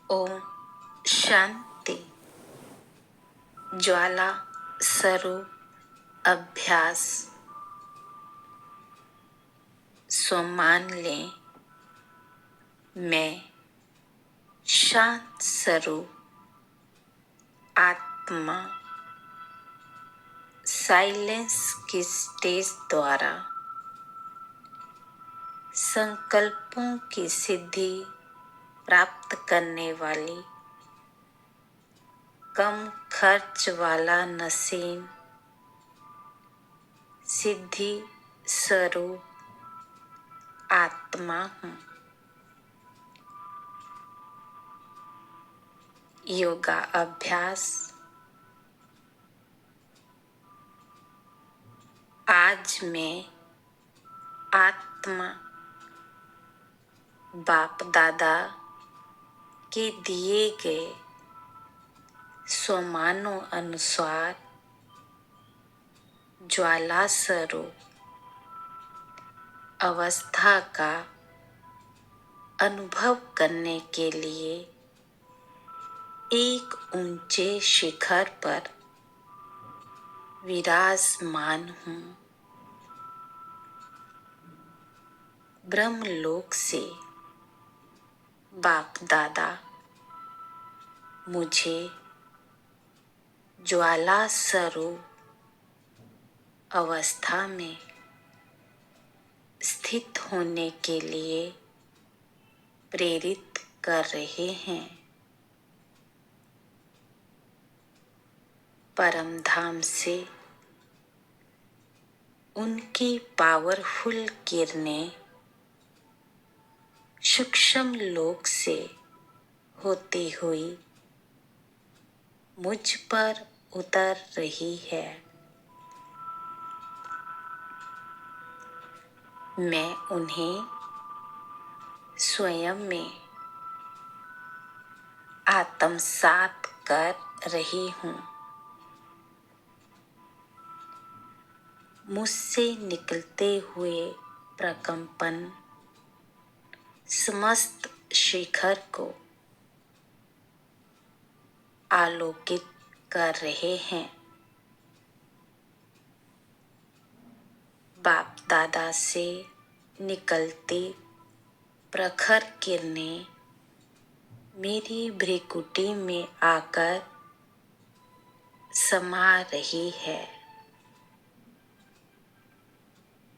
ओम शांति। ज्वाला स्वरूप अभ्यास। सो मान लें, मैं शांत स्वरूप आत्मा साइलेंस की स्टेज द्वारा संकल्पों की सिद्धि प्राप्त करने वाली कम खर्च वाला नसीम सिद्धि स्वरूप आत्मा हूँ। योगा अभ्यास। आज मैं आत्मा बाप दादा के दिए गए स्वमानों अनुसार ज्वाला स्वरूप अवस्था का अनुभव करने के लिए एक ऊंचे शिखर पर विराजमान हूँ। ब्रह्मलोक से बाप दादा मुझे ज्वाला स्वरूप अवस्था में स्थित होने के लिए प्रेरित कर रहे हैं। परम धाम से उनकी पावरफुल किरणें सूक्ष्म लोक से होती हुई मुझ पर उतर रही है। मैं उन्हें स्वयं में आत्मसात कर रही हूँ। मुझसे निकलते हुए प्रकंपन समस्त शिखर को आलोकित कर रहे हैं। बाप दादा से निकलती प्रखर किरणें मेरी भ्रिकुटी में आकर समा रही है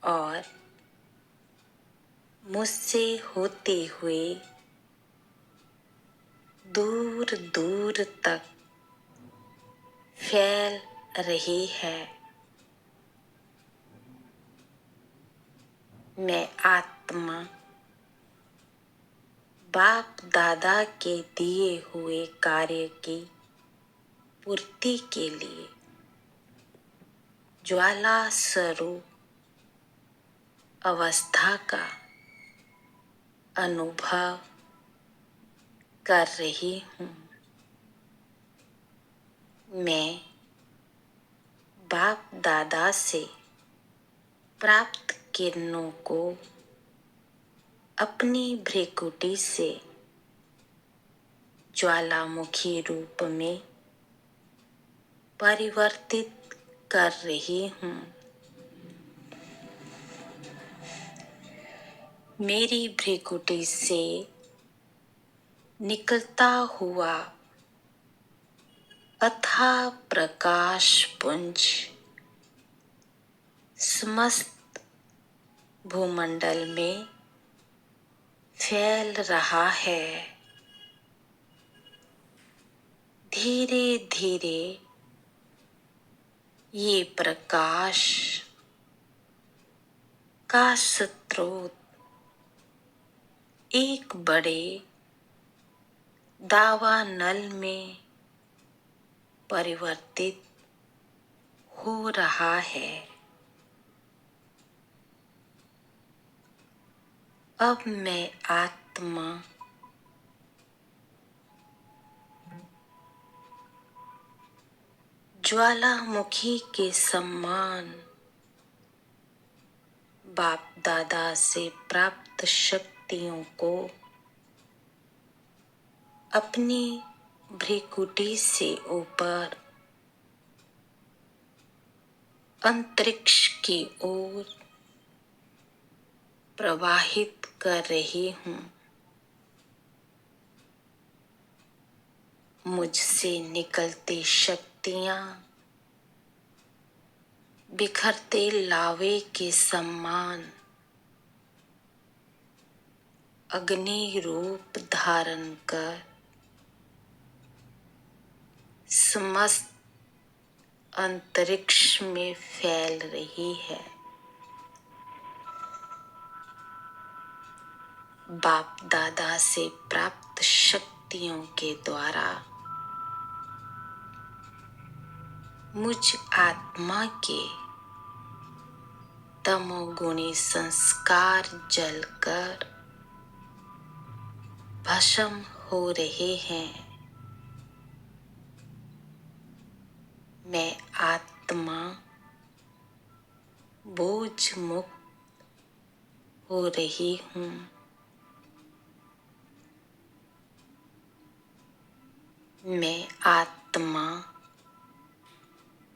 और मुझसे होते हुए दूर दूर तक फैल रही है। मैं आत्मा बाप दादा के दिए हुए कार्य की पूर्ति के लिए ज्वाला स्वरूप अवस्था का अनुभव कर रही हूँ। मैं बाप दादा से प्राप्त किरणों को अपनी भ्रिकुटी से ज्वालामुखी रूप में परिवर्तित कर रही हूँ। मेरी भ्रिकुटी से निकलता हुआ अथाह प्रकाश पुंज समस्त भूमंडल में फैल रहा है। धीरे धीरे ये प्रकाश का स्रोत एक बड़े दावानल में परिवर्तित हो रहा है। अब मैं आत्मा ज्वालामुखी के समान बाप दादा से प्राप्त शक्तियों को अपनी भ्रिकुटी से ऊपर अंतरिक्ष की ओर प्रवाहित कर रही हूँ। मुझसे निकलती शक्तियाँ बिखरते लावे के समान अग्नि रूप धारण कर समस्त अंतरिक्ष में फैल रही है। बाप दादा से प्राप्त शक्तियों के द्वारा मुझ आत्मा के तमोगुणी संस्कार जलकर भस्म हो रहे हैं। मैं आत्मा बोझ मुक्त हो रही हूँ। मैं आत्मा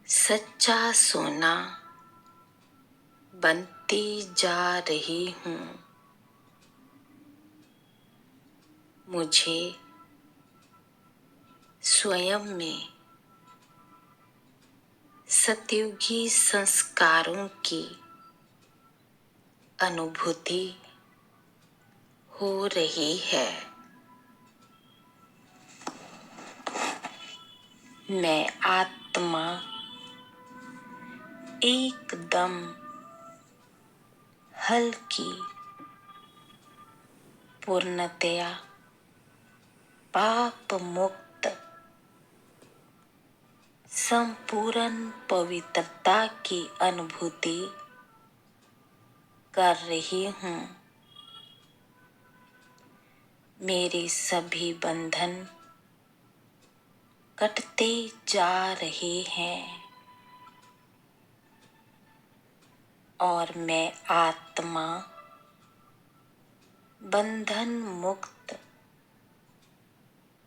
सच्चा सोना बनती जा रही हूँ। मुझे स्वयं में सतयुगी संस्कारों की अनुभूति हो रही है। मैं आत्मा एकदम हल्की पूर्णतया पाप मुक्त संपूर्ण पवित्रता की अनुभूति कर रही हूँ। मेरे सभी बंधन कटते जा रहे हैं और मैं आत्मा बंधन मुक्त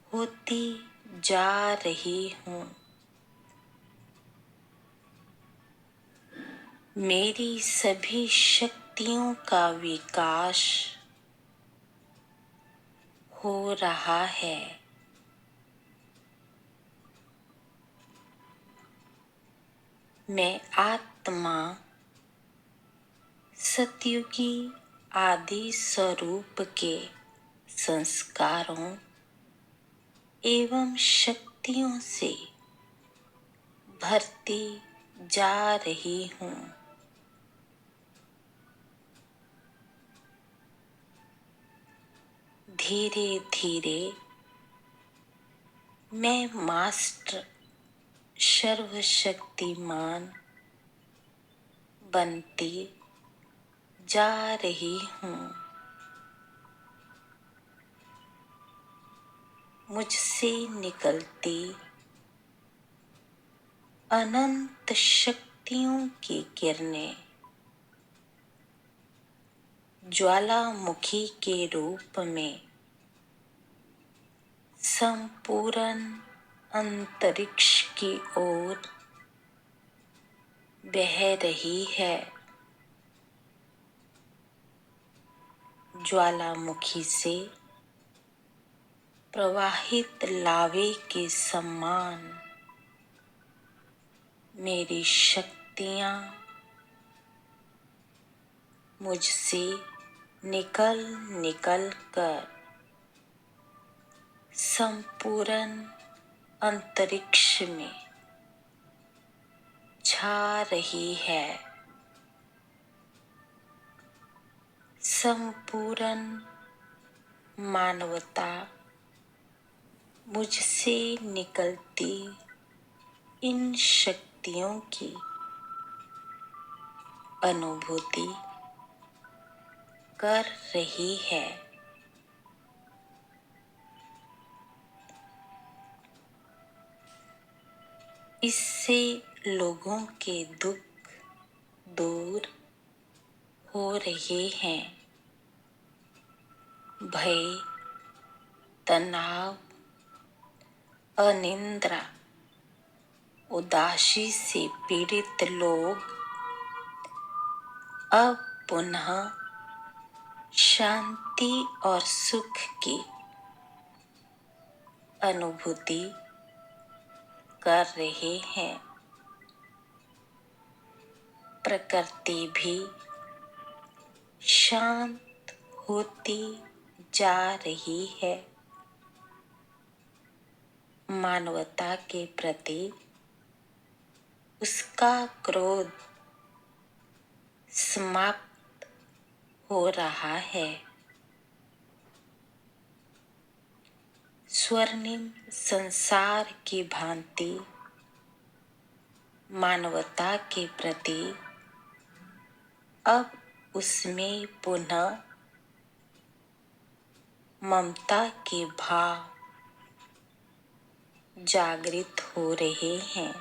होती जा रही हूँ। मेरी सभी शक्तियों का विकास हो रहा है। मैं आत्मा सतयुगी आदि स्वरूप के संस्कारों एवं शक्तियों से भरती जा रही हूँ। धीरे धीरे मैं मास्टर सर्वशक्तिमान बनती जा रही हूँ। मुझसे निकलती अनंत शक्तियों की किरणें ज्वालामुखी के रूप में संपूर्ण अंतरिक्ष की ओर बह रही है। ज्वालामुखी से प्रवाहित लावे के समान मेरी शक्तियाँ मुझसे निकल निकल कर संपूर्ण अंतरिक्ष में छा रही है। संपूर्ण मानवता मुझसे निकलती इन शक्तियों की अनुभूति कर रही है। इससे लोगों के दुख दूर हो रहे हैं। भय, तनाव अनिद्रा, उदासी से पीड़ित लोग अब पुनः शांति और सुख की अनुभूति कर रहे हैं। प्रकृति भी शांत होती जा रही है। मानवता के प्रति उसका क्रोध समाप्त हो रहा है। स्वर्णिम संसार की भांति मानवता के प्रति अब उसमें पुनः ममता के भाव जागृत हो रहे हैं।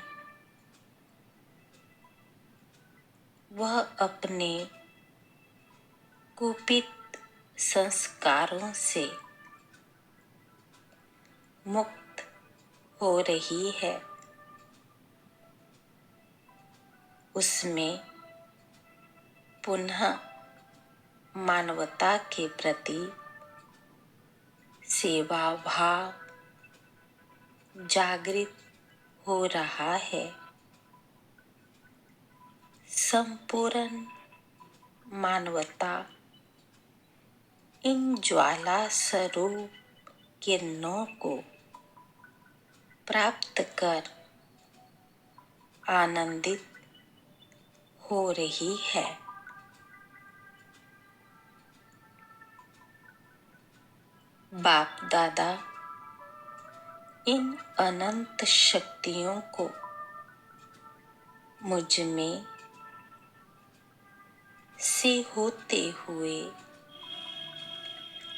वह अपने कुपित संस्कारों से मुक्त हो रही है। उसमें पुनः मानवता के प्रति सेवा भाव जागृत हो रहा है। संपूर्ण मानवता इन ज्वाला स्वरूप किरणों को प्राप्त कर आनंदित हो रही है। बाप दादा इन अनंत शक्तियों को मुझ में से होते हुए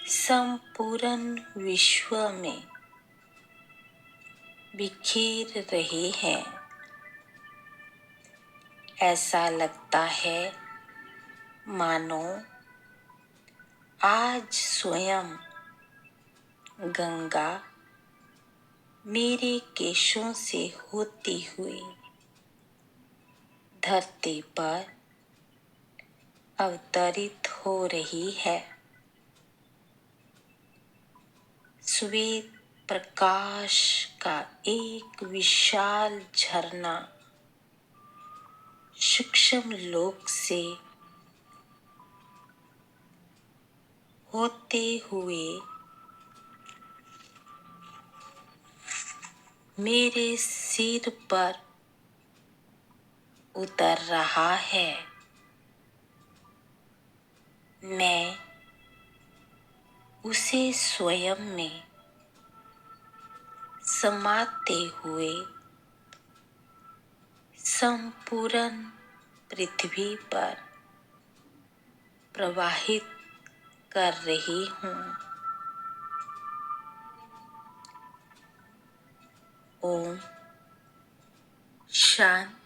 संपूर्ण विश्व में बिखेर रहे हैं। ऐसा लगता है मानो आज स्वयं गंगा मेरे केशों से होती हुई धरती पर अवतरित हो रही है। श्वेत प्रकाश का एक विशाल झरना सूक्ष्म लोक से होते हुए मेरे सिर पर उतर रहा है। मैं उसे स्वयं में समाते हुए संपूर्ण पृथ्वी पर प्रवाहित कर रही हूँ। ओम शांति।